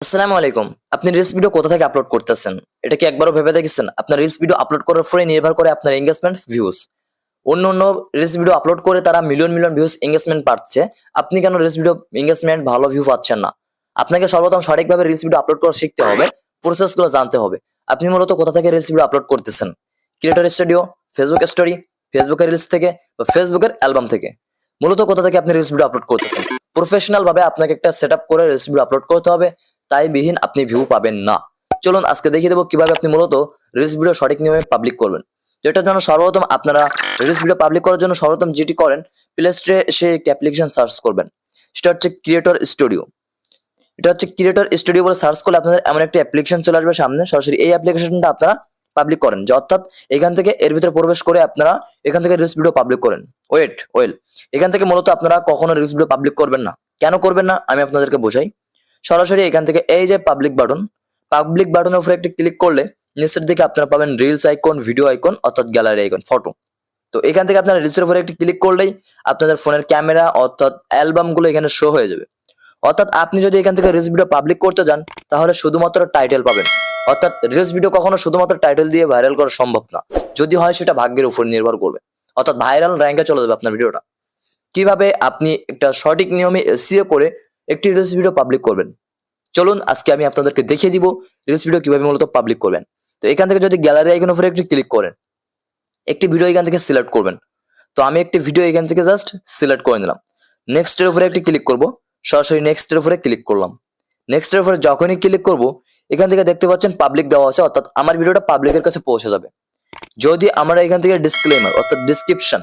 আসসালামু আলাইকুম। আপনি রিলস ভিডিও কোথা থেকে আপলোড করতেছেন? এটা কি একবারও ভেবে দেখেছেন? আপনার রিলস ভিডিও আপলোড করার উপরে নির্ভর করে আপনার এনগেজমেন্ট, ভিউজ। অন্য রিলস ভিডিও আপলোড করে তারা মিলিয়ন ভিউজ, এনগেজমেন্ট পাচ্ছে। আপনি কেন রিলস ভিডিও এনগেজমেন্ট, ভালো ভিউ পাচ্ছেন না? আপনাকে সর্বপ্রথম সঠিকভাবে রিলস ভিডিও আপলোড করা শিখতে হবে। প্রসেসগুলো জানতে হবে। আপনি মূলত কোথা থেকে রিলস ভিডিও আপলোড করতেছেন? ক্রিয়েটর স্টুডিও, ফেসবুক স্টোরি, ফেসবুকের রিলস থেকে বা ফেসবুকের অ্যালবাম থেকে? মূলত কোথা থেকে আপনি রিলস ভিডিও আপলোড করতেছেন? প্রফেশনাল ভাবে আপনাকে একটা সেটআপ করে রিলস ভিডিও আপলোড করতে হবে। তাই বিহীন আপনি ভিউ পাবেন না। চলুন আজকে দেখিয়ে দেবো কিভাবে আপনি মূলত রিলস ভিডিও সঠিক নিয়মে পাবলিক করবেন। এটার জন্য সর্বপ্রথম আপনারা রিলস ভিডিও পাবলিক করার জন্য সর্বপ্রথম যেটি করেন, প্লে স্টোরে এসে একটি অ্যাপ্লিকেশন সার্চ করবেন। সেটা হচ্ছে ক্রিয়েটর স্টুডিও। এটা হচ্ছে ক্রিয়েটর স্টুডিও বলে সার্চ করলে আপনাদের এমন একটি অ্যাপ্লিকেশন চলে আসবে সামনে। সরাসরি এই অ্যাপ্লিকেশনটা আপনারা পাবলিক করেন, যে অর্থাৎ এখান থেকে এর ভিতরে প্রবেশ করে আপনারা এখান থেকে রিলস ভিডিও পাবলিক করেন। এখান থেকে মূলত আপনারা কখনো রিলস ভিডিও পাবলিক করবেন না। কেন করবেন না আমি আপনাদেরকে বোঝাই। সরাসরি এখান থেকে এই যে পাবলিক বাটনের উপরে একটি ক্লিক করলে নিচের দিকে আপনারা পাবেন রিলস আইকন, ভিডিও আইকন অর্থাৎ গ্যালারি আইকন, ফটো। তো এখান থেকে আপনারা রিলসের উপরে একটি ক্লিক করলেই আপনাদের ফোনের ক্যামেরা অর্থাৎ অ্যালবাম গুলো এখানে শো হয়ে যাবে। অর্থাৎ আপনি যদি এখান থেকে রিলস ভিডিও পাবলিক করতে যান তাহলে শুধুমাত্র টাইটেল পাবেন। অর্থাৎ রিলস ভিডিও কখনো শুধুমাত্র টাইটেল দিয়ে ভাইরাল করা সম্ভব না। যদি হয় সেটা ভাগ্যের উপর নির্ভর করবে। অর্থাৎ ভাইরাল র্যাঙ্কে চলে যাবে আপনার ভিডিওটা। কিভাবে আপনি একটা সঠিক নিয়মে এসইও করে একটি রিলস ভিডিও পাবলিক করবেন, চলুন আজকে আমি আপনাদেরকে দেখিয়ে দিব রিলস ভিডিও কিভাবে মূলত পাবলিক করবেন। তো এখান থেকে যদি গ্যালারি আইকনের উপরে একটি ক্লিক করেন, একটি ভিডিও এখান থেকে সিলেক্ট করবেন। তো আমি একটি ভিডিও এখান থেকে জাস্ট সিলেক্ট করে নিলাম। নেক্সট এর উপরে একটি ক্লিক করব। সরাসরি নেক্সট এর উপরে ক্লিক করলাম। নেক্সট এর উপরে যখনই ক্লিক করব, এখান থেকে দেখতে পাচ্ছেন পাবলিক দেওয়া আছে, অর্থাৎ আমার ভিডিওটা পাবলিকের কাছে পৌঁছে যাবে। যদি আমরা এখান থেকে ডিসক্লেমার অর্থাৎ ডিসক্রিপশন,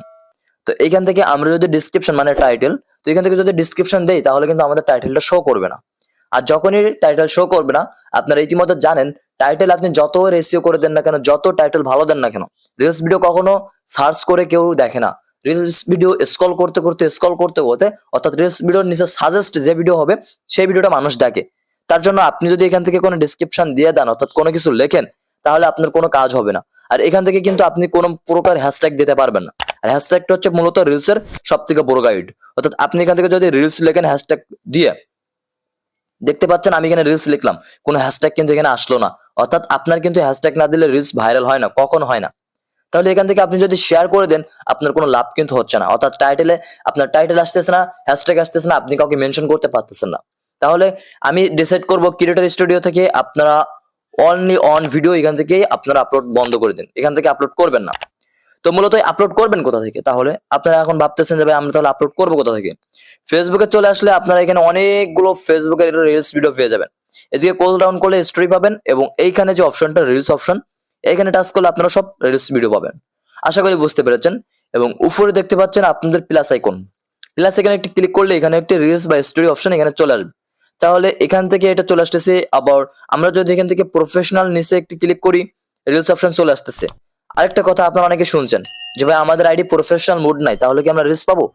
তো এখান থেকে আমরা যদি ডিসক্রিপশন মানে টাইটেল, তো এখান থেকে যদি ডিসক্রিপশন দেই তাহলে কিন্তু আমাদের টাইটেলটা শো করবে না। আর যখনই টাইটেল শো করবে না, আপনারা ইতিমধ্যে জানেন টাইটেল আপনি যত রেসিও করে দেন না কেন, যত টাইটেল ভালো দেন না কেন, রিলস ভিডিও কখনো সার্চ করে কেউ দেখে না। রিলস ভিডিও স্ক্রল করতে করতে অর্থাৎ রিলস ভিডিওর নিচে সাজেস্ট যে ভিডিও হবে সেই ভিডিওটা মানুষ দেখে। তার জন্য আপনি যদি এখান থেকে কোনো ডিসক্রিপশন দিয়ে দেন অর্থাৎ কোনো কিছু লেখেন, তাহলে আপনার কোনো কাজ হবে না। আর এখান থেকে কিন্তু আপনি কোনো প্রকার হ্যাশট্যাগ দিতে পারবেন না। আর হ্যাশট্যাগটা হচ্ছে মূলত রিলসের সবথেকে বড় গাইড। অর্থাৎ আপনি এখান থেকে যদি রিলস লেখেন হ্যাশট্যাগ দিয়ে, দেখতে পাচ্ছেন আমি এখানে রিলস লিখলাম, কোনো হ্যাশট্যাগ কিন্তু এখানে আসলো না। অর্থাৎ আপনার কিন্তু হ্যাশট্যাগ না দিলে রিলস ভাইরাল হয় না, কখনো হয় না। তাহলে এখান থেকে আপনি যদি শেয়ার করে দেন আপনার কোনো লাভ কিন্তু হচ্ছে না। অর্থাৎ আপনার টাইটেল আসতেছে না, হ্যাশট্যাগ আসতেছে না, আপনি কাউকে মেনশন করতে পারতেছেন না। তাহলে আমি ডিসাইড করব ক্রিয়েটর স্টুডিও থেকে আপনারা অনলি অন ভিডিও এখান থেকেই আপনারা আপলোড বন্ধ করে দিন, এখান থেকে আপলোড করবেন না। তো মূলত আপলোড করবেন কোথা থেকে? তাহলে আপনারা এখন ভাবতেছেন যে ভাই আমরা তাহলে আপলোড করবো কোথা থেকে? ফেসবুকে চলে আসলে আপনারা এখানে অনেকগুলো ফেসবুকের রিলস ভিডিও পেয়ে যাবেন। এদিকে কল ডাউন করলে স্টোরি পাবেন এবং এইখানে যে অপশনটা রিলস অপশন, এখানে টাচ করলে আপনারা সব রিলস ভিডিও পাবেন। আশা করি বুঝতে পেরেছেন। এবং উপরে দেখতে পাচ্ছেন আপনাদের প্লাস আইকন, একটি ক্লিক করলে এখানে একটি রিলস বা স্টোরি অপশন এখানে চলে আসবে। তাহলে এখান থেকে এটা চলে আসতেছে। আবার আমরা যদি এখান থেকে প্রফেশনাল নিচে একটি ক্লিক করি, রিলস অপশন চলে আসতেছে। আরেকটা কথা আপনারা অনেকে শুনছেন যে ভাই আমাদের আইডি প্রফেশনাল মোড নাই, তাহলে কি আমরা রিলস পাবো?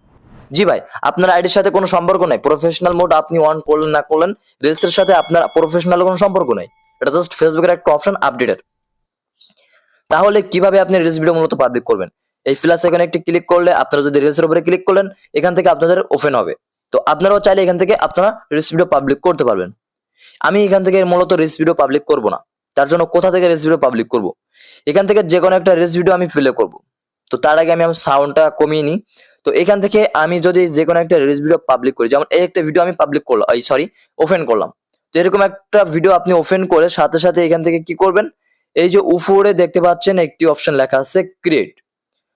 জি ভাই, আপনার আইডির সাথে কোনো সম্পর্ক নাই। প্রফেশনাল মোড আপনি অন করলেন না করলেন, রিলসের সাথে আপনার প্রফেশনাল কোনো সম্পর্ক নাই। এটা জাস্ট ফেসবুকের একটা অপশন আপডেটেড। তাহলে কিভাবে আপনি রিলস ভিডিও মূলত পাবলিক করবেন? এই প্লাস আইকনে একটি ক্লিক করলে আপনারা যদি রিলসের উপরে ক্লিক করলেন, এখান থেকে আপনাদের ওপেন হবে। তো আপনারাও চাইলে এখান থেকে আপনারা রিলস ভিডিও পাবলিক করতে পারবেন। আমি এখান থেকে মূলত রিলস ভিডিও পাবলিক করব না। তার জন্য কোথা থেকে রিলস ভিডিও পাবলিক করব? এখান থেকে যে কোনো একটা রিলস ভিডিও আমি প্লে করব। তো তার আগে আমি সাউন্ডটা কমিয়ে নিই। তো এখান থেকে আমি যদি যে কোনো একটা রিলস ভিডিও পাবলিক করি, যেমন এই একটা ভিডিও আমি পাবলিক করলাম, ওপেন করলাম। তো এরকম একটা ভিডিও আপনি ওপেন করে সাথে সাথে এখান থেকে কি করবেন, এই যে উপরে দেখতে পাচ্ছেন একটি অপশন লেখা আছে ক্রিয়েট।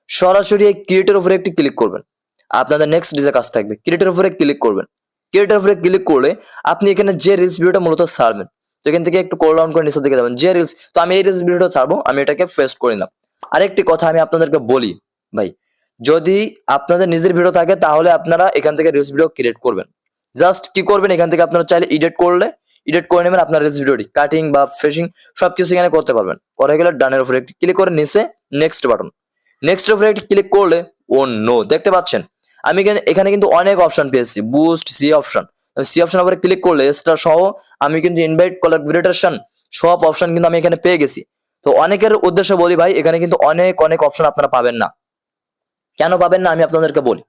সরাসরি এই ক্রিয়েটের উপরে একটি ক্লিক করবেন। আপনাদের নেক্সট যে কাজ থাকবে, ক্রিয়েটের উপরে ক্লিক করবেন। ক্রিয়েটের উপরে ক্লিক করলে আপনি এখানে যে রিলস ভিডিওটা মূলত ছাড়বেন, তো এখান থেকে একটু কোল ডাউন করে নিচে দিকে যাবেন যে রিলস, তো আমি এই রিলস ভিডিওটা ছাড়বো, আমি এটাকে পেস্ট করে নিলাম। আরেকটি কথা আমি আপনাদেরকে বলি ভাই, যদি আপনাদের নিজের ভিডিও থাকে তাহলে আপনারা এখান থেকে রিলস ভিডিও ক্রিয়েট করবেন। জাস্ট কি করবেন, এখান থেকে আপনারা চাইলে এডিট করে নেবেন আপনার রিলস ভিডিওটি, কাটিং বা ফেসিং সবকিছু এখানে করতে পারবেন। করে গেলে ডানের উপরে একটি ক্লিক করে নিচে নেক্সট বাটন, নেক্সট উপরে একটি ক্লিক করলে ও নো, দেখতে পাচ্ছেন আমি এখানে কিন্তু অনেক অপশন পেয়েছি। বুস্ট, সি অপশন উপরে ক্লিক করলে স্টার সহ আমি কিন্তু ইনভাইট, কোলাবরেশন সব অপশন কিন্তু আমি এখানে পেয়ে গেছি। তো অনেকের উদ্দেশ্যে বলি ভাই, এখানে কিন্তু অনেক অপশন আপনারা পাবেন না। কেন পাবেন না আমি আপনাদেরকে বলি।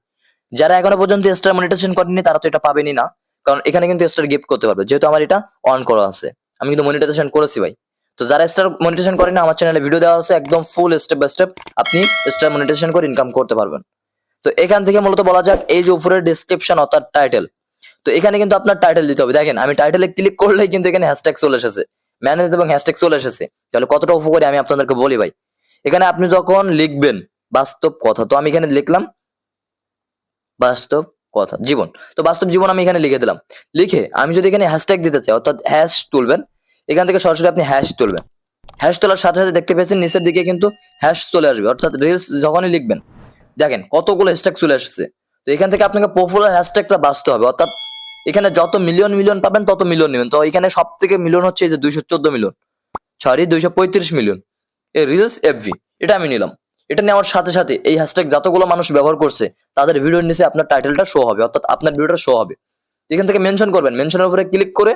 যারা এখনো পর্যন্ত স্টার মনিটাইজেশন করেনি তারা তো এটা পাবেনই না, কারণ এখানে কিন্তু স্টার গিফট করতে পারবে, যেহেতু আমার এটা অন করা আছে, আমি কিন্তু মনিটাইজেশন করেছি ভাই। তো যারা স্টার মনিটাইজেশন করেন না, আমার চ্যানেলে ভিডিও দেওয়া আছে একদম ফুল স্টেপ বাই স্টেপ, আপনি স্টার মনিটাইজেশন করে ইনকাম করতে পারবেন। তো এখান থেকে মূলত বলা যাক এই যে উপরের ডেসক্রিপশন অর্থাৎ টাইটেল, তো এখানে কিন্তু আপনার টাইটেল দিতে হবে। দেখেন আমি টাইটেলে ক্লিক করলেই কিন্তু এখানে হ্যাশট্যাগ চলে এসেছে, ম্যানেজ এবং হ্যাশট্যাগ চলে এসেছে। তাহলে কতটা উপকারী আমি আপনাদেরকে বলি ভাই। এখানে আপনি যখন লিখবেন বাস্তব কথা, তো আমি এখানে লিখলাম বাস্তব কথা জীবন, তো বাস্তব জীবন আমি এখানে লিখে দিলাম। লিখে আমি যদি এখানে হ্যাশট্যাগ দিতে চাই অর্থাৎ হ্যাশ তুলবেন, এখান থেকে সরাসরি আপনি হ্যাশ তুলবেন। হ্যাশ তোলার সাথে সাথে দেখতে পেয়েছেন নিচের দিকে কিন্তু হ্যাশ চলে আসবে, অর্থাৎ রিলস যখনই লিখবেন দেখেন কতগুলো হ্যাশট্যাগ চলে আসছে। তো এখান থেকে আপনাকে পপুলার হ্যাশট্যাগটা বাঁচতে হবে, অর্থাৎ এখানে যত মিলিয়ন মিলিয়ন পাবেন তত মিলিয়ন নেবেন। তো এখানে সব থেকে মিলিয়ন হচ্ছে এই যে 214 মিলিয়ন, সরি 235 মিলিয়ন এই রিলস এফভি, এটা আমি নিলাম। এটা নেওয়ার সাথে সাথে এই হ্যাশট্যাগ যতগুলো মানুষ ব্যবহার করছে তাদের ভিডিওর নিচে আপনার টাইটেলটা শো হবে, অর্থাৎ আপনার ভিডিওটা শো হবে। এখান থেকে মেনশন করবেন, মেনশনের উপরে ক্লিক করে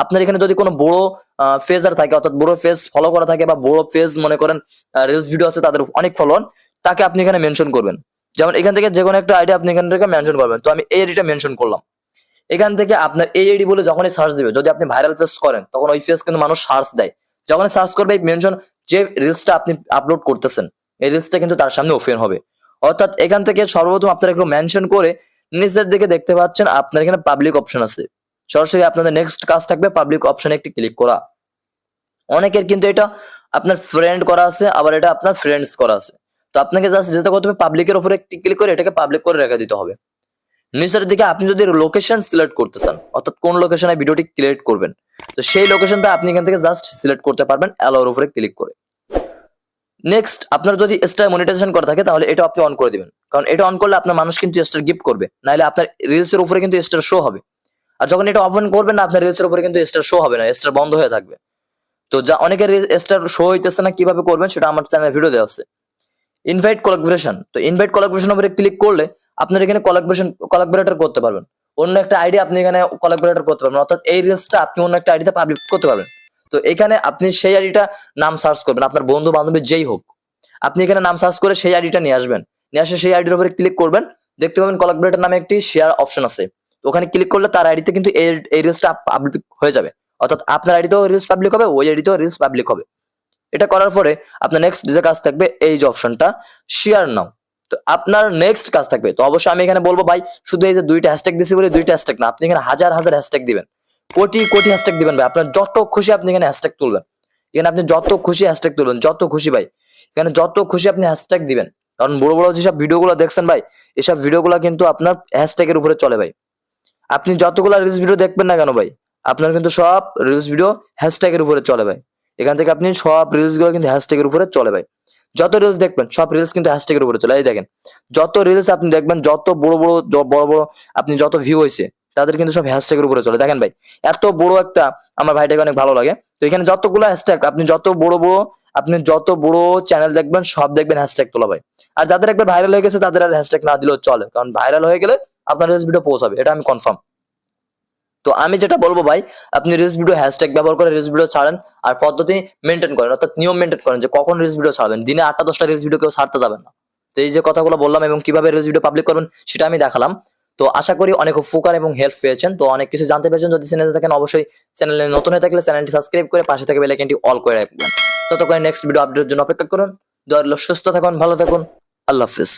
আপনার এখানে যদি কোনো বড় ফেজার থাকে, অর্থাৎ বড় ফেজ ফলো করা থাকে বা বড় ফেজ মনে করেন রিলস ভিডিও আছে তাদের অনেক ফলোয়ার, তাকে আপনি এখানে মেনশন করবেন। যেমন এখান থেকে যে কোনো একটা আইডিয়া আপনি এখান থেকে মেনশন করবেন। তো আমি এই আইডিটা মেনশন করলাম। এখান থেকে আপনার এই আইডি বলে যখনই সার্চ দিবে, যদি আপনি ভাইরাল পেজ করেন তখন ওই পেজ কিন্তু মানুষ সার্চ দেয়, যখন সার্চ করবে এই মেনশন যে রিলসটা আপনি আপলোড করতেছেন এই রিলসটা কিন্তু তার সামনে ওপেন হবে। অর্থাৎ এখান থেকে সর্বপ্রথম আপনারা একটু মেনশন করে নিচের দিকে দেখতে পাচ্ছেন আপনার এখানে পাবলিক অপশন আছে, সরাসরি আপনাদের নেক্সট কাজ থাকবে পাবলিক অপশনে একটি ক্লিক করা। অনেকের কিন্তু এটা আপনার ফ্রেন্ড করা আছে, আবার এটা আপনার ফ্রেন্ডস করা আছে। তো আপনাকে জাস্ট যেটা করতে হবে পাবলিকের উপরে একটি ক্লিক করে এটাকে পাবলিক করে রেখে দিতে হবে। নিচের দিকে আপনি যদি লোকেশন সিলেক্ট করতে চান, অর্থাৎ কোন লোকেশনে ভিডিওটি ক্রিয়েট করবেন, তো সেই লোকেশনটা আপনি এখান থেকে জাস্ট সিলেক্ট করতে পারবেন অ্যালোর উপরে ক্লিক করে। নেক্সট আপনার যদি স্টার মনিটাইজেশন করা থাকে তাহলে এটা আপনি অন করে দিবেন, কারণ এটা অন করলে আপনার মানুষ কিন্তু স্টার গিফট করবে, নাহলে আপনার রিলস এর উপরে কিন্তু স্টার শো হবে। আর যখন এটা ওপেন করবেন না, আপনার রিলস এর উপরে কিন্তু স্টার শো হবে না, স্টার বন্ধ হয়ে থাকবে। তো যা অনেকের স্টার শো হইতেছে না, কিভাবে করবেন সেটা আমার চ্যানেলে ভিডিও দেওয়া আছে। ইনভাইট কোলাবোরেশন, তো ইনভাইট কোলাবোরেশন উপরে ক্লিক করলে আপনার এখানে কোলাবোরেটর করতে পারবেন। অন্য একটা আইডি আপনি এখানে কোলাবোরেটর করতে পারবেন, অর্থাৎ এই রিলসটা আপনি অন্য একটা আইডিতে পাবলিক করতে পারবেন। তো এখানে আপনি সেই আইডিটা নাম সার্চ করবেন, আপনার বন্ধু বান্ধবী যেই হোক, আপনি এখানে নাম সার্চ করে সেই আইডিটা নিয়ে আসবেন, নিয়ে আসে সেই আইডির উপরে ক্লিক করবেন। দেখতে পাবেন কোলাবোরেটর নামে একটি শেয়ার অপশন আছে, তো ওখানে ক্লিক করলে তার আইডিতে কিন্তু এই রিলসটা পাবলিক হয়ে যাবে, অর্থাৎ আপনার আইডিতেও রিলস পাবলিক হবে, ওই আইডিতেও রিলস পাবলিক হবে। এটা করার পরে আপনার নেক্সট যে কাজ থাকবে এই যে অপশনটা শেয়ার নাও, তো আপনার নেক্সট কাজ থাকবে। তো অবশ্যই আমি এখানে বলবো ভাই, শুধু এই যে দুইটা হ্যাশট্যাগ দিছি বলে দুইটা হ্যাশট্যাগ না, আপনি এখানে হাজার হাজার হ্যাশট্যাগ দিবেন, কোটি কোটি হ্যাশট্যাগ দিবেন ভাই। আপনার যত খুশি আপনি এখানে হ্যাশট্যাগ তুলবেন, এখানে আপনি যত খুশি হ্যাশট্যাগ তুলবেন, যত খুশি ভাই, এখানে যত খুশি আপনি হ্যাশট্যাগ দিবেন। কারণ বড় বড় যেসব ভিডিওগুলো দেখছেন ভাই, এসব ভিডিওগুলো কিন্তু আপনার হ্যাশট্যাগের উপরে চলে ভাই। আপনি যতগুলো রিলস ভিডিও দেখবেন না কেন ভাই, আপনার কিন্তু সব রিলস ভিডিও হ্যাশট্যাগের উপরে চলে ভাই। এখান থেকে আপনি সব রিলস গুলো কিন্তু হ্যাশট্যাগের উপরে চলে ভাই। যত রিলস দেখবেন সব রিলস কিন্তু হ্যাশট্যাগের উপরে চলে। এই দেখেন যত রিলস আপনি দেখবেন, যত বড় বড় বড় বড় আপনি যত ভিউ হয়েছে তাদের কিন্তু সব হ্যাশট্যাগের উপরে চলে। দেখেন ভাই এত বড় একটা, আমার ভাইটাকে অনেক ভালো লাগে। তো এখানে যতগুলো হ্যাশট্যাগ আপনি যত বড় চ্যানেল দেখবেন সব দেখবেন হ্যাশট্যাগ তোলা ভাই। আর যাদের একবার ভাইরাল হয়ে গেছে তাদের আর হ্যাশট্যাগ না দিলেও চলে, কারণ ভাইরাল হয়ে গেলে আপনার রিলস ভিডিও পৌঁছাবে, এটা আমি কনফার্ম। তো আমি যেটা বলবো ভাই, আপনি রিলস ভিডিও হ্যাশট্যাগ ব্যবহার করে রিলস ভিডিও ছাড়েন, আর পদ্ধতি মেনটেন করেন, অর্থাৎ নিয়ম মেনটেন করেন যে কখন রিলস ভিডিও ছাড়বেন। দিনে 8টা 10টা রিলস ভিডিও কেউ ছাড়তে যাবেন না। তো এই যে কথাগুলো বললাম এবং কিভাবে রিলস ভিডিও পাবলিক করবেন সেটা আমি দেখালাম। তো আশা করি অনেক উপকার এবং হেল্প পেয়েছেন, তো অনেক কিছু জানতে পেরেছেন। যদি চ্যানেলে থাকেন অবশ্যই চ্যানেলে নতুন হয়ে থাকলে চ্যানেলটি সাবস্ক্রাইব করে পাশে থেকে বেল আইকনটি অল করে রাখবেন। ততক্ষণ নেক্সট ভিডিও আপডেটের জন্য অপেক্ষা করুন। দয়া করে সুস্থ থাকুন, ভালো থাকুন, আল্লাহ হাফেজ।